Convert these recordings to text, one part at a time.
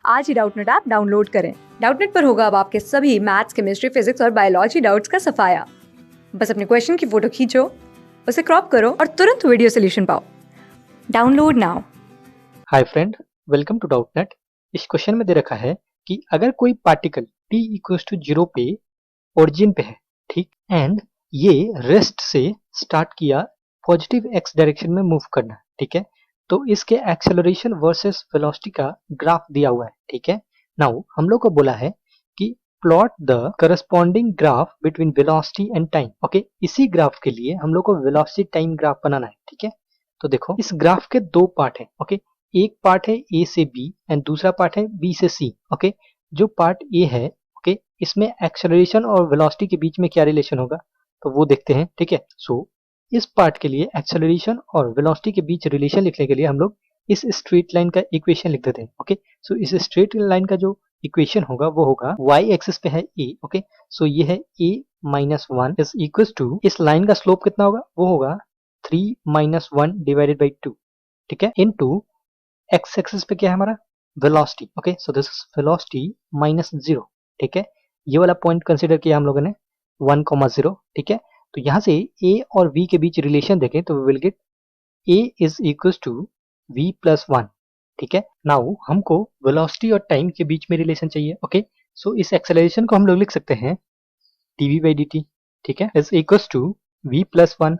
आज ही Doubtnut app download करें। Doubtnut पर होगा अब आपके सभी मैथ्स, केमिस्ट्री, फिजिक्स और बायोलॉजी डाउट्स का सफाया। बस अपने क्वेश्चन की फोटो खींचो, उसे क्रॉप करो और तुरंत वीडियो सोल्यूशन पाओ। Download now. Hi friend, welcome to Doubtnut. इस क्वेश्चन में दे रखा है कि अगर कोई पार्टिकल t इक्वल्स टू 0 पे ओरिजिन पे है, ठीक, एंड ये रेस्ट से स्टार्ट किया पॉजिटिव x डायरेक्शन में मूव करना, ठीक है, तो इसके एक्सेलरेशन वर्सेस वेलोसिटी का ग्राफ दिया हुआ है, ठीक है। नाउ हम लोग को बोला है कि plot the corresponding graph between velocity and time. Okay, इसी ग्राफ के लिए हम लोग को वेलोसिटी टाइम ग्राफ बनाना है, ठीक है। तो देखो, इस ग्राफ के दो पार्ट है, ओके। एक पार्ट है ए से बी एंड दूसरा पार्ट है बी से सी, ओके। जो पार्ट ए है, ओके, इसमें एक्सेलरेशन और वेलोसिटी के बीच में क्या रिलेशन होगा तो वो देखते हैं, ठीक है। सो इस पार्ट के लिए एक्सेलरेशन और वेलोसिटी के बीच रिलेशन लिखने के लिए हम लोग इस स्ट्रेट लाइन का इक्वेशन लिख देते हैं, ओके। सो इस स्ट्रेट लाइन का जो इक्वेशन होगा वो होगा y एक्सिस पे है a, ओके। सो ये है a minus 1 is equal to, इस लाइन का स्लोप कितना होगा वो होगा 3 माइनस 1 डिवाइडेड बाई 2, ठीक है, इनटू x एक्सिस पे क्या है हमारा velocity, okay. So this is velocity minus 0, ठीक है। ये वाला पॉइंट कंसीडर किया हम लोगों ने 1,0, ठीक है। तो यहाँ से a और v के बीच रिलेशन देखें तो we will get a is equal to v plus 1, ठीक है। नाउ हमको वेलोसिटी और टाइम के बीच में रिलेशन चाहिए, ओके। सो इस एक्सेलरेशन को हम लोग लिख सकते हैं dv बाई dt, ठीक है, is equal to v plus 1,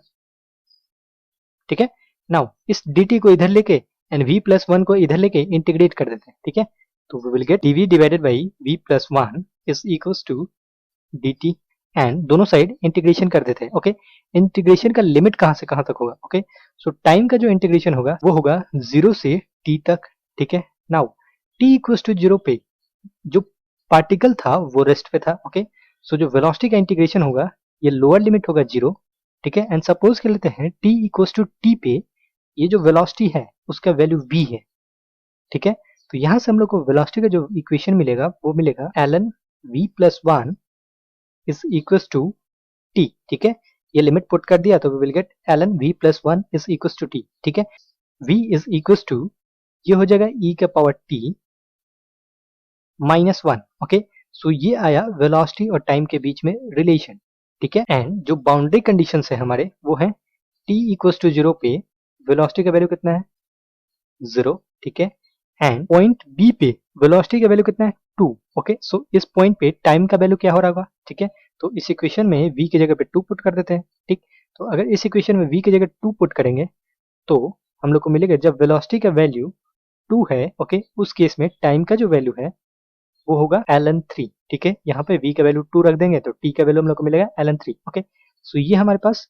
ठीक है। नाउ इस dt को इधर लेके एंड v प्लस 1 को इधर लेके इंटीग्रेट कर देते हैं, ठीक है। तो we will get dv divided by v plus 1 is equal to dt and दोनों साइड इंटीग्रेशन कर देते हैं, ओके। इंटीग्रेशन का लिमिट कहां से कहां तक होगा, ओके। सो टाइम का जो इंटीग्रेशन होगा वो होगा 0 से t तक, ठीक है। नाउ t इक्वल्स टू 0 पे जो पार्टिकल था वो रेस्ट पे था, ओके। सो जो वेलोसिटी का इंटीग्रेशन होगा ये लोअर लिमिट होगा 0, ठीक है। एंड सपोज कर लेते हैं t इक्वल्स टू t पे ये जो वेलोसिटी है उसका वैल्यू v है, ठीक है। तो यहां से हम लोग को वेलोसिटी का जो इक्वेशन मिलेगा वो मिलेगा ln v plus 1 is equals to t, ठीक है। ये लिमिट पुट कर दिया तो we will get ln v plus 1 is equals to t, ठीक है। v इज इक्वल्स टू, ये हो जाएगा e का पावर t माइनस 1, ओके। सो ये आया वेलोसिटी और टाइम के बीच में रिलेशन, ठीक है। एंड जो बाउंड्री कंडीशन है हमारे वो है t इक्वल्स टू 0 पे वेलोसिटी का वैल्यू कितना है 0, ठीक है। एंड पॉइंट बी पे वेलोसिटी का वैल्यू कितना है 2, ओके। सो इस पॉइंट पे टाइम का वैल्यू क्या हो रहा होगा, ठीक है। तो इस इक्वेशन में v की जगह पे 2 पुट कर देते हैं, ठीक। तो अगर इस इक्वेशन में v की जगह 2 पुट करेंगे तो हम लोग को मिलेगा जब वेलोसिटी का वैल्यू 2 है, ओके, उस केस में टाइम का जो वैल्यू है वो होगा ln 3, ठीक है। यहाँ पे v का वैल्यू 2 रख देंगे तो t का वैल्यू हम लोग को मिलेगा ln 3, ओके। सो ये हमारे पास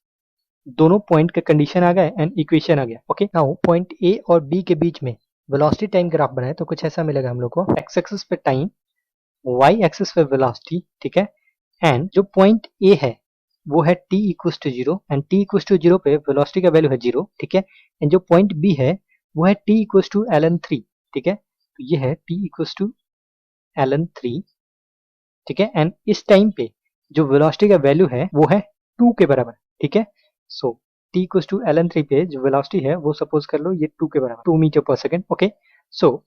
दोनों पॉइंट का कंडीशन आ गया एंड इक्वेशन आ गया, ओके। नाउ पॉइंट ए और बी के बीच में वेलोसिटी टाइम ग्राफ बनाए तो कुछ ऐसा मिलेगा हम लोग को, x एक्सिस पे टाइम, y एक्सिस पे वेलोसिटी, ठीक है। एंड जो पॉइंट ए है वो है t equals to 0 and t equals to 0 पे वेलोसिटी का वैल्यू है 0, ठीक है। एंड जो पॉइंट बी है वो है t इक्वल्स टू ln 3, ठीक है। तो ये है t इक्वल्स टू ln 3, ठीक है। एंड इस टाइम पे जो वेलोसिटी का वैल्यू है वो है 2 के बराबर, ठीक है। सो t इक्वल्स टू ln 3 पे जो वेलोसिटी है वो सपोज कर लो ये 2 के बराबर, 2 मीटर पर सेकंड, ओके। सो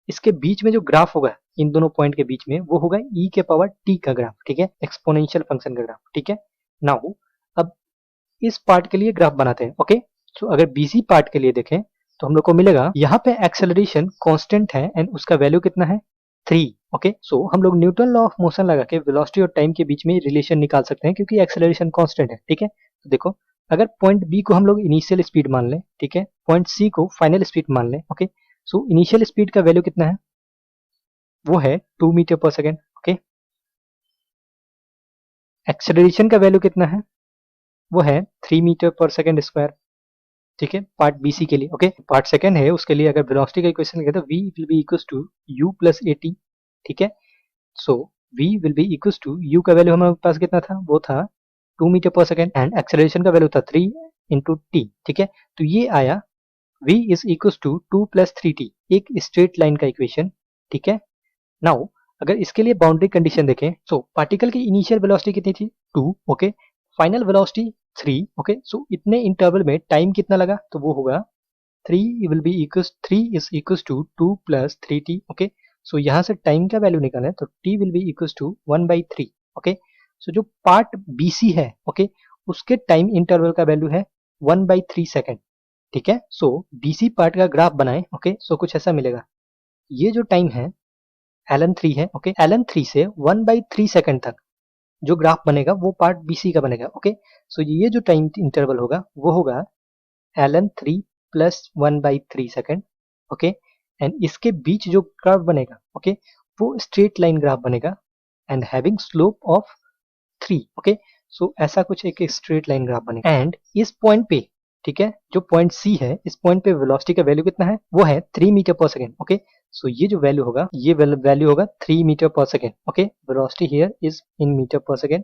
इसके बीच में जो ग्राफ होगा इन दोनों पॉइंट के बीच में वो होगा e के पावर t का ग्राफ, ठीक है, एक्सपोनेंशियल फंक्शन का ग्राफ, ठीक है। नाउ अब इस पार्ट के लिए ग्राफ बनाते हैं, ओके। सो अगर बीसी पार्ट के लिए देखें तो हम लोग को मिलेगा यहाँ पे एक्सेलरेशन कांस्टेंट है एंड उसका वैल्यू कितना है 3, ओके। सो हम लोग न्यूटन लॉ ऑफ मोशन लगा के वेलोसिटी और टाइम के बीच में रिलेशन निकाल सकते हैं क्योंकि एक्सेलरेशन कांस्टेंट है, ठीक है। तो देखो, अगर पॉइंट बी को हम लोग इनिशियल स्पीड मान लें, ठीक है, पॉइंट सी को फाइनल स्पीड मान लें, ओके। सो इनिशियल स्पीड का वैल्यू कितना है वो है 2 metre per second, okay. Acceleration का वैल्यू कितना है वो है 3 मीटर पर सेकेंड स्क्वायर, ठीक है, पार्ट बीसी के लिए, ओके। पार्ट सेकंड है उसके लिए अगर वेलोसिटी का इक्वेशन लिखे तो v will be equals to u plus at, ठीक है। So v will be equals to u का वैल्यू हमारे पास कितना था वो था 2 metre per second and acceleration का वैल्यू था 3 इंटू t, ठीक है। तो ये आया v is equals to 2 plus 3t, एक स्ट्रेट लाइन का इक्वेशन, ठीक है। नाउ अगर इसके लिए बाउंड्री कंडीशन देखें तो पार्टिकल की इनिशियल वेलोसिटी कितनी थी 2, ओके, फाइनल वेलोसिटी 3, ओके। सो इतने इंटरवल में टाइम कितना लगा तो वो होगा 3 will be equals 3 is equals to 2 plus 3t, okay. So यहाँ से टाइम का वैल्यू निकालना है तो t will be equal to 1/3. Okay, so जो पार्ट BC है ओके उसके टाइम इंटरवल का वैल्यू है 1/3 सेकेंड. ठीक है, सो BC पार्ट का ग्राफ बनाए. ओके, सो कुछ ऐसा मिलेगा. ये जो टाइम है ln3 है. ओके, ln3 से 1/3 सेकेंड तक जो ग्राफ बनेगा वो पार्ट BC का बनेगा. ओके, सो ये जो टाइम इंटरवल होगा वो होगा ln3 plus 1/3 second. Okay, and इसके बीच जो कर्व बनेगा ओके वो स्ट्रेट लाइन ग्राफ बनेगा and having slope of 3. Okay, so ऐसा कुछ एक स्ट्रेट लाइन ग्राफ बनेगा. एंड इस पॉइंट पे ठीक है जो पॉइंट C है इस पॉइंट पे वेलोसिटी का वैल्यू कितना है वो है 3 मीटर पर सेकेंड. ओके, सो ये जो वैल्यू होगा ये वैल्यू होगा 3 metre per second. Okay, velocity here is in metre per second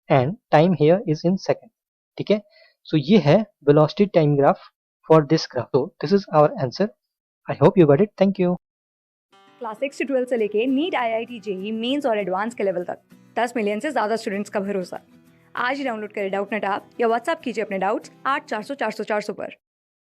and time here is in second. ठीक है, सो ये है velocity time graph for this graph. तो this is our answer. I hope you got it. Thank you. Class 6 से 12 से लेके NEET, IIT, JEE mains और advance के लेवल तक 10 मिलियन से ज़्यादा स्टूडेंट्स का भरोसा. आज ही डाउनलोड करें डाउटनेट ऐप या व्हाट्सएप कीजिए अपने डाउट्स 8400 400 400 पर.